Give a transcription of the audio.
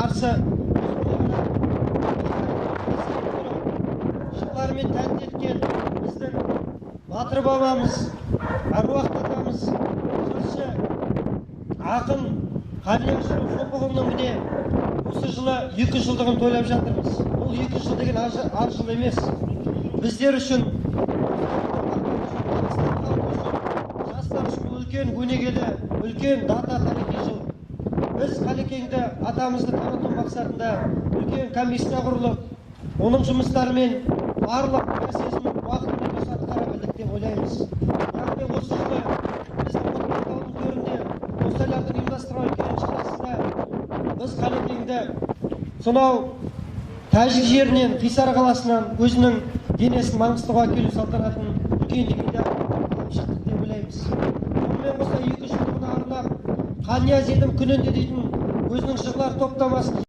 қарсы жылдармен тәнті еткен біздің батыр бабамыз, әруақ атамыз, жыршы, ақын Қалияшев Шопығұлының міне осы жылы 2 жылдығын тойлап жатырмыз. Бұл 2 жыл деген аз жыл емес. Біздер үшін, жастар үшін үлкен өнегелі, үлкен дата тарихи жыл. Біз Қалекеңді атамызды таныту мақсатында үлкен комиссия құрылып, оның жұмыстарымен барлық мәселесін уақытында дұрыс атқара білдік деп ойлаймыз. Яғни осы жылы біздің орталығының төрінде осылардың ұйымдастырған үлкен шарасында біз Қалекеңді сонау Тәжік жерінен, Қисар қаласынан өзінің денесін Маңғыстауға әкелу салтанатын үлкен деңгейде алып шықтық деп ойлаймыз. Сонымен қоса 2 жылдығына арнап Қанияз едім күнінде дейтін өзінің жырлар топтамасын